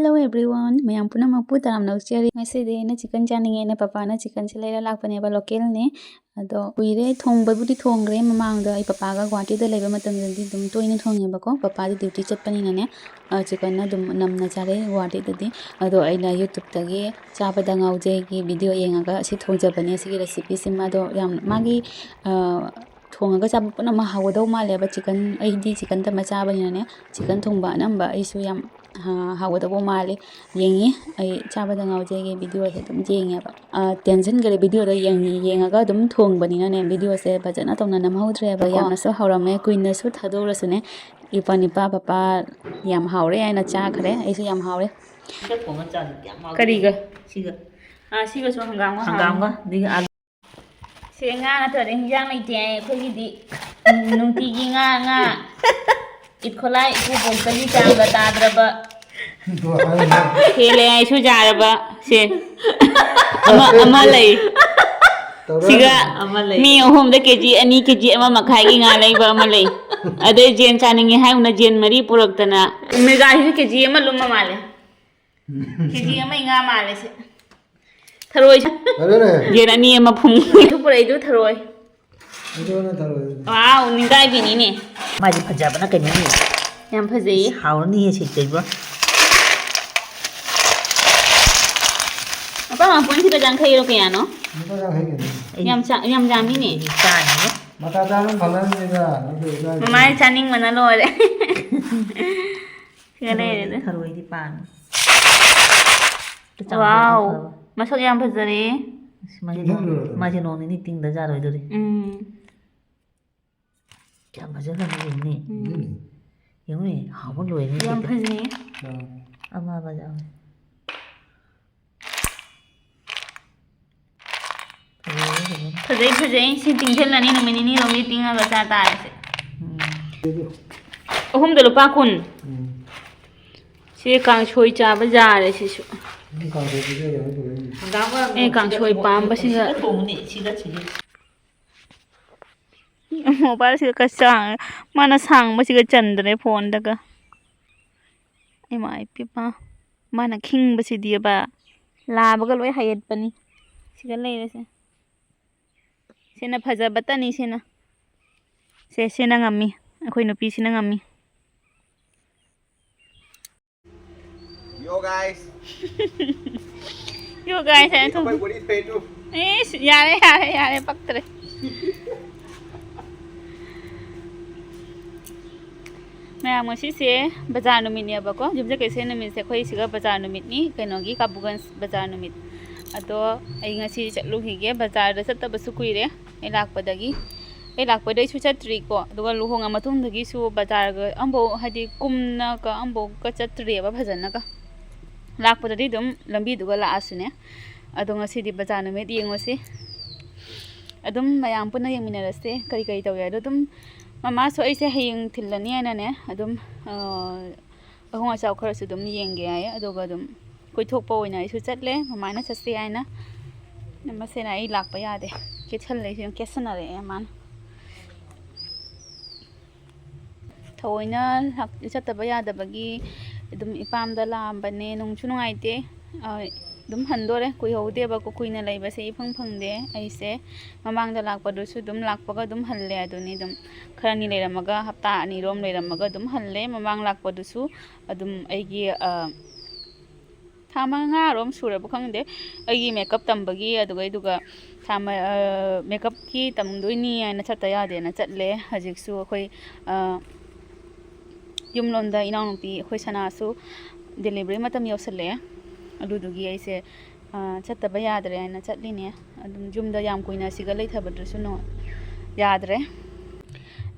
Hello everyone, mayam puna mapu taram nauchari. Ngasi na chicken chaninge na papa na chicken silera lakpane ba local ne. Ado uire thong babudi thongre mamang da papaga gwati da leba matam jandi dum toina thonge ba ko papa di duty chatpani na ne chicken na dum namna chare gwati dadi ado aina YouTube tagi Chabada Ngaojei ki video yengaga si thonjabane si recipe sima do yam magi thongaga chab puna ma hawado ma leba chicken ai di chicken ta ma chabani na ne chicken thongba namba isu yam hawado male yengi ai Chabada Ngaojei ki video se dum yengi ba tension gare video da yengaga dum thongbani na ne video se bajana tongna nam haudre ba yamna so hawrame queen su thadorasune ipanipa papa yam hawre aina cha khare aisu yam hawre kariga siga so hangam ga diga alu senga na tare hinjang mai te khoi di nungti gi nga it kholai ku bol kali tanga tadraba khele ai su jaraba se ama lei siga mi hom da kg ani kg ama makhai gi nga lei ba ama lei ade jen chaninge hai una jen mari puraktana mega hi kg ama lumma male kg ama nga male se tharoi jen ani ama phum tu purai du tharoi wow ningai bini ne maji phajabana kani ni yam phajei hawni he chei ba apa ma pon thika jang khai ro kya no yam jami ne cha ni mata dalam balan ni da mamai chaning mana lo re kale re tharoi di pan wow masuk yam phajari maji no ni ting da ja roi do ri क्या मजा लगे इन्हें यूँ ही हाँ वो लोहे नहीं yam phajei अम्मा बजाओ phajei si tingthel lani no mini ni romi tinga ga cha ta se ahum da lupa kun si kang choi cha bazaar si su kang choi pam ba si ga mobile si ka sang mana sang ma si ga chandre phone daga ai mai pi pa mana king ba si dia ba la ba ga loi hayet pani si ga lei se sena phaja batani sena sena ngami akhoi nupi sina ngami Yo guys ai thu yare paktre मैं मसी से बाजार नुमित ने बको जुमजे कैसे नुमित से खोई सिगा बाजार नुमित नि कैनोगी काबुगन बाजार नुमित अतो आई ngasi चलु हिगे बाजार द चतबसु कुइरे ए लाकपदगी ए लाकपदै सु चत्रि को दुगा लुहोंगा मतुंग दगी सु बाजार ग अंबो हदि कुमना का अंबो का चत्रि बा भजना का लाकपदि दम लंबी दुगा लासुने अदो ngasi दि बाजार नुमित येंगोसे अदुम मयाम पुना येंमिनरसे कई कई तवया दम mama so aise hayeng thilani ana ne adum ahong achaw khar su dum yenge ay adoga dum koithokpa oina isu chatle mama na chase aina namase na ai lakpa yade ke thalle se kesana re man thoina chataba yada bagi dum ipam da lambane nungchu nungaite dum handore kui hode ba ko kuina laiba se phang phangde aise mamang da lakpa du su dum lakpa ga dum halle aduni dum kharani leiramaga hapta ani rom leiramaga dum halle mamang lakpa du su adum aigi thama nga rom sura bu khangde aigi makeup tambagi aduga thama makeup ki tamdoini ana chata yade na chatle hajik su khoi yumlonda inaunupi khoi sana su delivery matam yosale adudugi aise chattaba yadre ana chatline adum jumda yam kuina siga leithabadrusu no yadre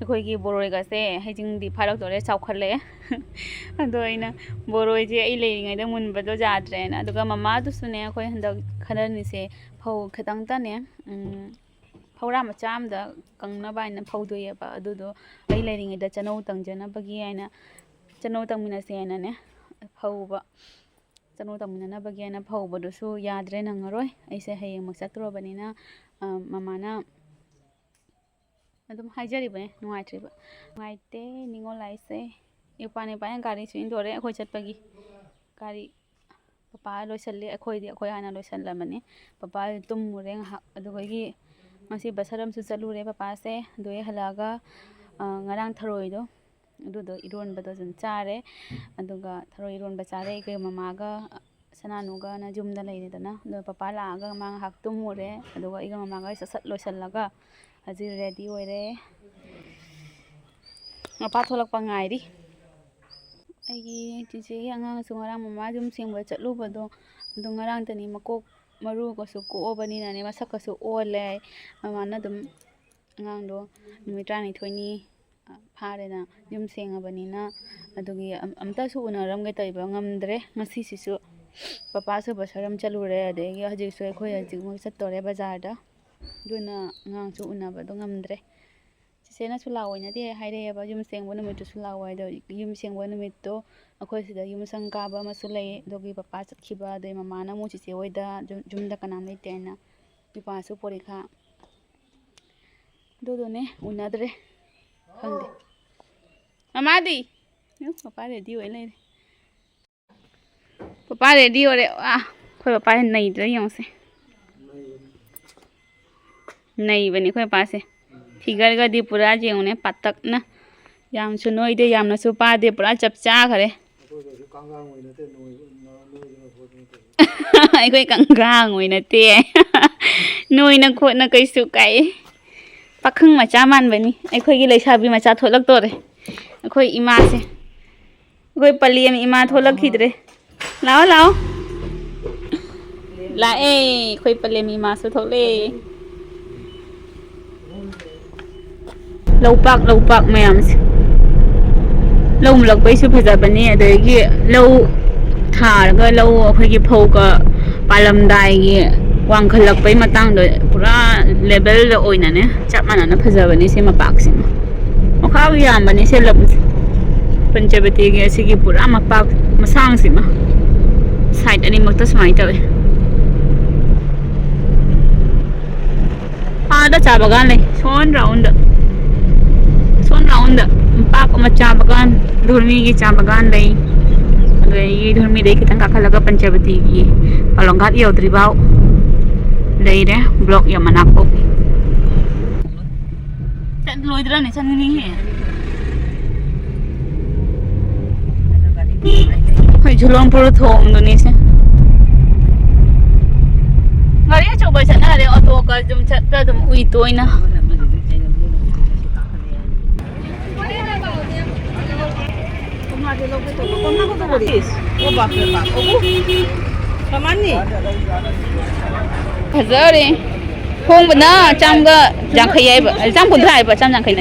akhoi gi boroi ga se hajing di pharak dore chawkhale ado ina boroi je ai leiringai da munba do jadre na aduga mama du sune akhoi handa khanani se phau khatang ta ne phawra macham da kangna baina phawdoye ba adudo ai leiringai da chanou tangjana bagi aina chanou tangmina se na ne phawba chano tamina bagi ana phawba du su yadre nangaroi aise hayeng maksatro banina mama na adum haijari bane nuaitriba nuaite ningol aise ipane pa gari su indore khoi chatpagi ꯒꯥꯔꯤ papa ꯂꯣꯏꯁꯜꯂꯦ ꯑꯩꯈꯣꯏ ꯍꯥꯟꯅ ꯂꯣꯏꯁꯜꯂꯝꯃꯅꯤ papa ꯇꯨꯝꯃꯨꯔꯦ ꯉꯥꯏꯍꯥꯛ ꯑꯗꯨꯒ ꯉꯁꯤ ꯕꯖꯥꯔ ꯑꯃꯁꯨ ꯆꯠꯂꯨꯔꯦ ꯄꯄꯥꯁꯦ ꯑꯗꯨ ꯍꯜꯂꯛꯑꯒ ꯉꯔꯥꯡ ꯊꯔꯣꯏꯗꯣ ꯑꯗꯨꯗꯣ ꯏꯔꯣꯟꯕꯗꯣ ꯑꯗꯨꯝ ꯆꯥꯔꯦ ꯑꯗꯨꯒ ꯊꯔꯣꯏ ꯏꯔꯣꯟꯕ ꯆꯥꯔꯦ ꯑꯩꯈꯣꯏ ꯃꯃꯥꯒ ꯁꯅꯥꯅꯨꯒꯅ ꯌꯨꯝꯗ ꯂꯩꯔꯦꯗꯅ ꯑꯗꯨꯒ ꯄꯄꯥ ꯂꯥꯛꯑꯒ ꯃꯥ ꯉꯥꯏꯍꯥꯛ ꯇꯨꯝꯃꯨꯔꯦ ꯑꯗꯨꯒ ꯑꯩꯒ ꯃꯃꯥꯒ ꯁꯠ ꯂꯣꯏꯁꯜꯂꯒ ꯍꯧꯖꯤꯛ ꯔꯦꯗꯤ ꯑꯣꯏꯔꯦ ꯃꯄꯥ ꯊꯣꯛꯂꯛꯄ ꯉꯥꯏꯔꯤ ꯑꯩꯒꯤ ꯆꯤꯆꯦꯒꯤ ꯑꯉꯥꯡꯁꯨ ꯉꯔꯥꯡ ꯃꯃꯥ ꯌꯨꯝ ꯁꯦꯡꯕ ꯆꯠꯂꯨꯕꯗꯣ ꯑꯗꯨ ꯉꯔꯥꯡꯇꯅꯤ ꯃꯀꯣꯛ ꯃꯔꯨꯒꯁꯨ ꯀꯣꯛꯑꯕꯅꯤꯅꯅꯦ ꯃꯁꯛꯀꯁꯨ ꯑꯣꯜꯂꯦ ꯃꯃꯥꯅ ꯑꯗꯨꯝ ꯑꯉꯥꯡꯗꯣ ꯅꯨꯃꯤꯠ 12ꯅꯤ ꯐꯥꯔꯦꯅ ꯌꯨꯝ ꯁꯦꯡꯉꯕꯅꯤ나 ꯑꯗꯨꯒꯤ ꯑꯝꯇꯁꯨ ꯎꯅꯔꯝꯒꯦ ꯇꯧꯕ ꯉꯝꯗ꯭ꯔꯦ ꯉꯁꯤꯁꯤꯁꯨ ꯄꯄꯥꯁꯨ ꯕꯖꯥꯔ ꯆꯠꯂꯨꯔꯦ ꯑꯗꯒꯤ ꯍꯧꯖꯤꯛꯁꯨ ꯑꯩꯈꯣꯏ ꯍꯧꯖꯤꯛꯃꯨꯛ ꯆꯠꯇꯣꯔꯦ ꯕꯖꯥꯔꯗ ꯑꯗꯨꯅ ꯑꯉꯥꯡꯁꯨ ꯎꯅꯕꯗꯣ ꯉꯝꯗ꯭ꯔꯦ ꯆꯤꯆꯦꯅꯁꯨ ꯂꯥꯛꯑꯣꯏꯅꯗꯤ ꯍꯥꯏꯔꯛꯑꯦꯕ ꯌꯨꯝ ꯁꯦꯡꯕ ꯅꯨꯃꯤꯠꯇꯨꯁꯨ ꯂꯥꯛꯑꯣ ꯑꯗꯣ ꯌꯨꯝ ꯁꯦꯡꯕ ꯅꯨꯃꯤꯠꯇꯣ ꯑꯩꯈꯣꯏ ꯁꯤꯗ ꯌꯨꯝꯁꯪ ꯀꯥꯕ ꯑꯃꯁꯨ ꯂꯩ ꯑꯗꯨꯒꯤ ꯄꯄꯥ ꯆꯠꯈꯤꯕ ꯑꯗꯩ ꯃꯃꯥꯅ ꯑꯃꯨꯛ ꯆꯤꯆꯦ ꯍꯣꯏꯗ ꯌꯨꯝꯗ ꯀꯅꯥꯝ ꯂꯩꯇꯦ ꯍꯥꯏꯅ ꯏꯄꯥꯁꯨ ꯄꯣꯔꯤꯈꯥ ꯑꯗꯨꯗꯨꯅꯦ ꯎꯅꯗ꯭ꯔꯦ ꯈꯪꯗꯦ ꯃꯃꯥꯗꯤ ꯄꯄꯥ ꯔꯦꯗꯤ ꯑꯣꯏ ꯂꯩꯔꯦ ꯄꯄꯥ ꯔꯦꯗꯤ ꯑꯣꯏꯔꯦ ꯑꯩꯈꯣꯏ ꯄꯄꯥꯁꯦ ꯅꯩꯗ꯭ꯔꯥ ꯌꯦꯡꯉꯨꯁꯦ ꯅꯩꯕꯅꯤ ꯑꯩꯈꯣꯏ ꯄꯄꯥꯁꯦ ꯐꯤꯒꯔꯒꯗꯤ ꯄꯨꯔꯥ ꯌꯦꯡꯉꯨꯅꯦ ꯄꯥꯇꯛꯅ ꯌꯥꯝꯁꯨ ꯅꯣꯏꯗꯦ ꯌꯥꯝꯅꯁꯨ ꯄꯥꯗꯦ ꯄꯨꯔꯥ ꯆꯞ ꯆꯥꯈꯔꯦ ꯑꯩꯈꯣꯏ ꯀꯪꯒꯥꯡ ꯑꯣꯏ ꯅꯠꯇꯦ ꯅꯣꯏꯅ ꯈꯣꯠꯅ ꯀꯩꯁꯨ ꯀꯥꯏ ꯄꯥꯈꯪ ꯃꯆꯥ ꯃꯥꯟꯕꯅꯤ ꯑꯩꯈꯣꯏꯒꯤ ꯂꯩꯁꯥꯕꯤ ꯃꯆꯥ ꯊꯣꯛꯂꯛꯇꯣꯔꯦ ꯑꯩꯈꯣꯏ ꯏꯃꯥꯁꯦ ꯑꯩꯈꯣꯏ ꯄꯂꯦꯝ ꯏꯃꯥ ꯊꯣꯛꯂꯛꯈꯤꯗ꯭ꯔꯦ ꯂꯥꯛꯑꯣ ꯂꯥꯛꯑꯣ ꯂꯥꯛꯑꯦ ꯑꯩꯈꯣꯏ ꯄꯂꯦꯝ ꯏꯃꯥꯁꯨ ꯊꯣꯛꯂꯛꯑꯦ ꯂꯧꯄꯥꯛ ꯃꯌꯥꯝꯁꯦ ꯂꯧ ꯃꯨꯜꯂꯛꯄꯩꯁꯨ ꯐꯖꯕꯅꯤ ꯑꯗꯒꯤ ꯂꯧ ꯊꯥꯔꯒ ꯂꯧ ꯑꯩꯈꯣꯏꯒꯤ ꯐꯧꯒ ꯄꯥꯜꯂꯝꯗꯥꯏꯒꯤ ꯋꯥꯡꯈꯠꯂꯛꯄꯩ ꯃꯇꯥꯡꯗꯣ ꯄꯨꯔꯥ ꯂꯦꯕꯦꯜꯗ ꯑꯣꯏꯅꯅꯦ ꯆꯞ ꯃꯥꯟꯅꯅ ꯐꯖꯕꯅꯤ ꯁꯤ ꯃꯄꯥꯛꯁꯤꯃ ꯃꯈꯥꯕꯨ ꯌꯥꯝꯕꯅꯤ ꯁꯤ ꯂꯝꯁꯦ ꯄꯟꯆꯕꯇꯤꯒꯤ ꯑꯁꯤꯒꯤ ꯄꯨꯔꯥ ꯃꯄꯥꯛ ꯃꯁꯥꯡꯁꯤꯃ ꯁꯥꯏꯠ ꯑꯅꯤꯃꯛꯇ ꯁꯨꯃꯥꯏꯅ ꯇꯧꯋꯤ ꯑꯥꯗ ꯆꯥ ꯕꯒꯥꯟ ꯂꯩ ꯁꯣꯟ ꯔꯥꯎꯟꯗ ꯄꯥꯛ ꯑꯃ ꯆꯥ ꯕꯒꯥꯟ ꯙꯨꯔꯃꯤꯒꯤ ꯆꯥ ꯕꯒꯥꯟ ꯂꯩ ꯑꯗꯒꯤ ꯙꯨꯔꯃꯤꯗꯩ ꯈꯤꯇꯪ ꯀꯥꯈꯠꯂꯒ ꯄꯟꯆꯕꯇꯤꯒꯤ ꯄꯥꯂꯣꯡꯘꯥꯠ ꯌꯧꯗ꯭ꯔꯤꯐꯥꯎ ꯂꯩꯔꯦ ꯕ꯭ꯂꯣꯛ ꯌꯥꯝꯃꯅꯥꯄꯣ ꯂꯣꯏꯗ꯭ꯔꯥꯅꯦ ꯆꯪꯅꯤꯡꯉꯦ ꯑꯩꯈꯣꯏ ꯖꯨꯂꯣꯡꯄꯨꯔ ꯊꯣꯡꯗꯨꯅꯤꯁꯦ ꯒꯥꯔꯤ ꯑꯆꯧꯕ ꯆꯠꯅꯔꯦ ꯑꯣꯇꯣꯒ ꯑꯗꯨꯝ ꯆꯠꯄ ꯑꯗꯨꯝ ꯎꯏ ꯇꯣꯏꯅ ꯐꯖꯔꯦ ꯍꯣꯡꯕꯅ ꯆꯥꯝꯒ ꯌꯥꯡꯈꯩ ꯍꯥꯏꯕ ꯆꯥꯝ ꯀꯨꯟꯊ꯭ꯔꯥ ꯍꯥꯏꯕ ꯆꯥꯝ ꯌꯥꯡꯈꯩ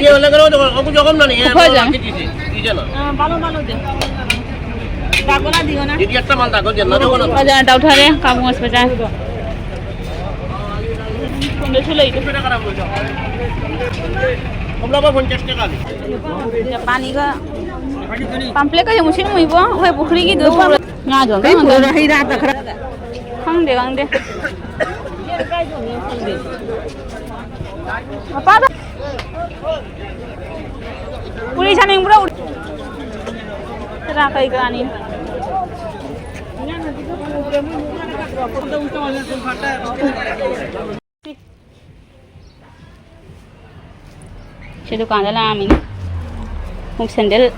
ꯐꯖꯅ ꯇꯧꯊꯔꯦ ꯀꯥꯃꯣꯁ ꯕꯖꯥꯔ ꯁꯣꯝꯗꯁꯨ ꯂꯩꯗ ꯖꯄꯥꯅꯤꯒ ꯄꯥꯝꯄ꯭ꯂꯦꯠꯀ ꯌꯥꯝ ꯁꯤꯡꯉꯨꯏꯕꯣ ꯑꯩꯈꯣꯏ ꯄꯨꯈ꯭ꯔꯤꯒꯤꯗꯣ ꯉꯥꯗꯣ ꯈꯪꯗꯦ ꯃꯄꯥꯗ ꯄꯨꯔꯤ ꯆꯥꯅꯤꯡꯕ꯭ꯔꯣ ꯀꯩ ꯀꯥꯅꯤ ꯁꯤ ꯗꯨꯀꯥꯟꯗ ꯂꯥꯛꯑꯝꯃꯤꯅꯤ ꯃꯨꯛ ꯁꯦꯟꯗꯜ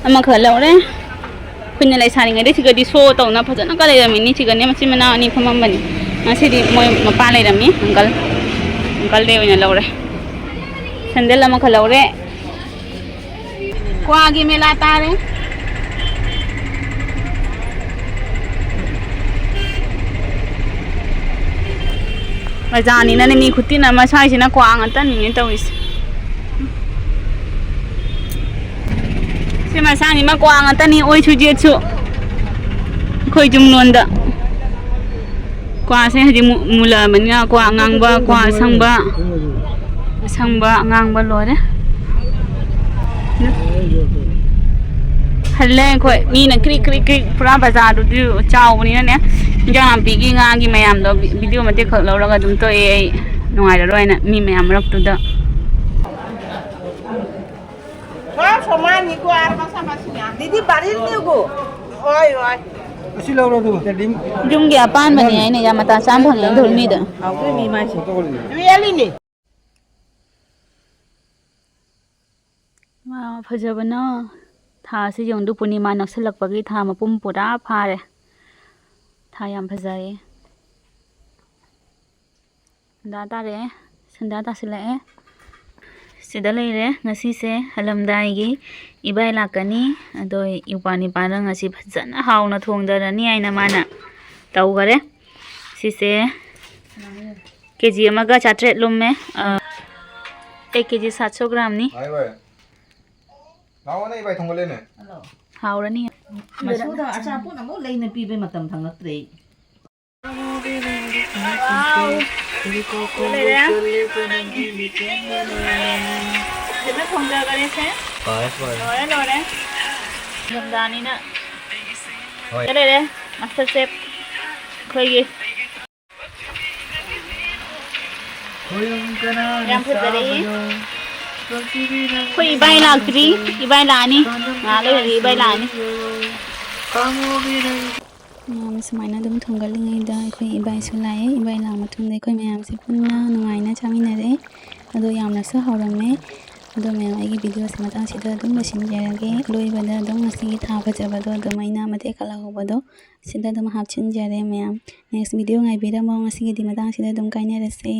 ꯑꯃꯈꯛ ꯂꯧꯔꯦ ꯑꯩꯈꯣꯏꯅ ꯂꯩꯁꯥꯔꯤꯉꯩꯗ ꯁꯤꯒꯗꯤ ꯁꯣ ꯇꯧꯅ ꯐꯖꯅꯒ ꯂꯩꯔꯝꯃꯤꯅꯤ ꯁꯤꯒꯅꯦ ꯃꯆꯤꯟ ꯃꯅꯥꯎ ꯑꯅꯤ ꯐꯝꯃꯝꯕꯅꯤ ꯉꯁꯤꯗꯤ ꯃꯣꯏ ꯃꯄꯥ ꯂꯩꯔꯝꯃꯤ ꯑꯪꯀꯜꯗꯩ ꯑꯣꯏꯅ ꯂꯧꯔꯦ ꯁꯦꯟꯗꯜ ꯑꯃꯈꯛ ꯂꯧꯔꯦ ꯀ꯭ꯋꯥꯒꯤ ꯃꯦꯂꯥ ꯇꯥꯔꯦ ꯕꯖꯥꯔꯅꯤꯅꯅꯦ ꯃꯤ ꯈꯨꯠꯇꯤꯟ ꯑꯃ ꯁ꯭ꯋꯥꯏꯁꯤꯅ ꯀ꯭ꯋꯥ ꯉꯥꯛꯇꯅꯤꯅꯦ ꯇꯧꯔꯤꯁꯦ ꯁꯤ ꯃꯁꯥꯅꯤꯃ ꯀ꯭ꯋꯥ ꯉꯥꯛꯇꯅꯤ ꯑꯣꯏꯁꯨ ꯖꯦꯠꯁꯨ ꯑꯩꯈꯣꯏ ꯖꯨꯝꯂꯣꯟꯗ ꯀ꯭ꯋꯥꯁꯦ ꯍꯧꯖꯤꯛ ꯃꯨꯜꯂꯛꯑꯕꯅꯤꯅ ꯀ꯭ꯋꯥ ꯑꯉꯥꯡꯕ ꯀ꯭ꯋꯥ ꯑꯁꯪꯕ ꯑꯉꯥꯡꯕ ꯂꯣꯏꯔꯦ ꯍꯜꯂꯦ ꯑꯩꯈꯣꯏ ꯃꯤꯅ ꯀ꯭ꯔꯤꯛ ꯄꯨꯔꯥ ꯕꯖꯥꯔꯗꯨꯗꯤ ꯆꯥꯎꯕꯅꯤꯅꯅꯦ ꯏꯟꯖꯥꯡ ꯅꯥꯄꯤꯒꯤ ꯉꯥꯒꯤ ꯃꯌꯥꯝꯗꯣ ꯚꯤꯗꯤꯑꯣ ꯃꯇꯦꯛꯈꯛ ꯂꯧꯔꯒ ꯑꯗꯨꯝ ꯇꯣꯛꯑꯦ ꯑꯩ ꯅꯨꯡꯉꯥꯏꯔꯔꯣꯏꯅ ꯃꯤ ꯃꯌꯥꯝ ꯃꯔꯛꯇꯨꯗ Didi barir nih gua. Oi. Asi lauro tu. Jadi. Yung giapan ba niya ya mata sam phang yang thol mi da. Hawre mi mai. Koithokle. Wow, phajabana. Tha se yung du punima naksalakpagi tha mapum pura phare. Tha yam phajai. Da ta re. Sanda ta sila Sida leire ngasi se Hanlmdaigi ibai lakani ado yupani pana ngasi phajana hauna thongdarani aina mana tawgare sise kg amaga 400 lumme 1 kg 700 gram ni Hai bai. Nawa na ibai thongole ne. haurani Masuda acha pun amo leina pibe matam thangattre. Kita thongdarani se lore Hanlmdani na lere master chef khoigi yam phajari khoi ibai lakri ibai lani lere ibai lani sumaina dum thonggalingai da khoi ibai su lai ibai la mathung dei khoi mayam se punna nungaina chaminare ado yamna sa hawrame ado mayam ai video se matang sida dum basinjarage loibada dum ngasi tha phajabado dum aina mate kala hobado sida dum hapchinjare mayam next video ngai bira mo ngasi di matang sida dum kainarase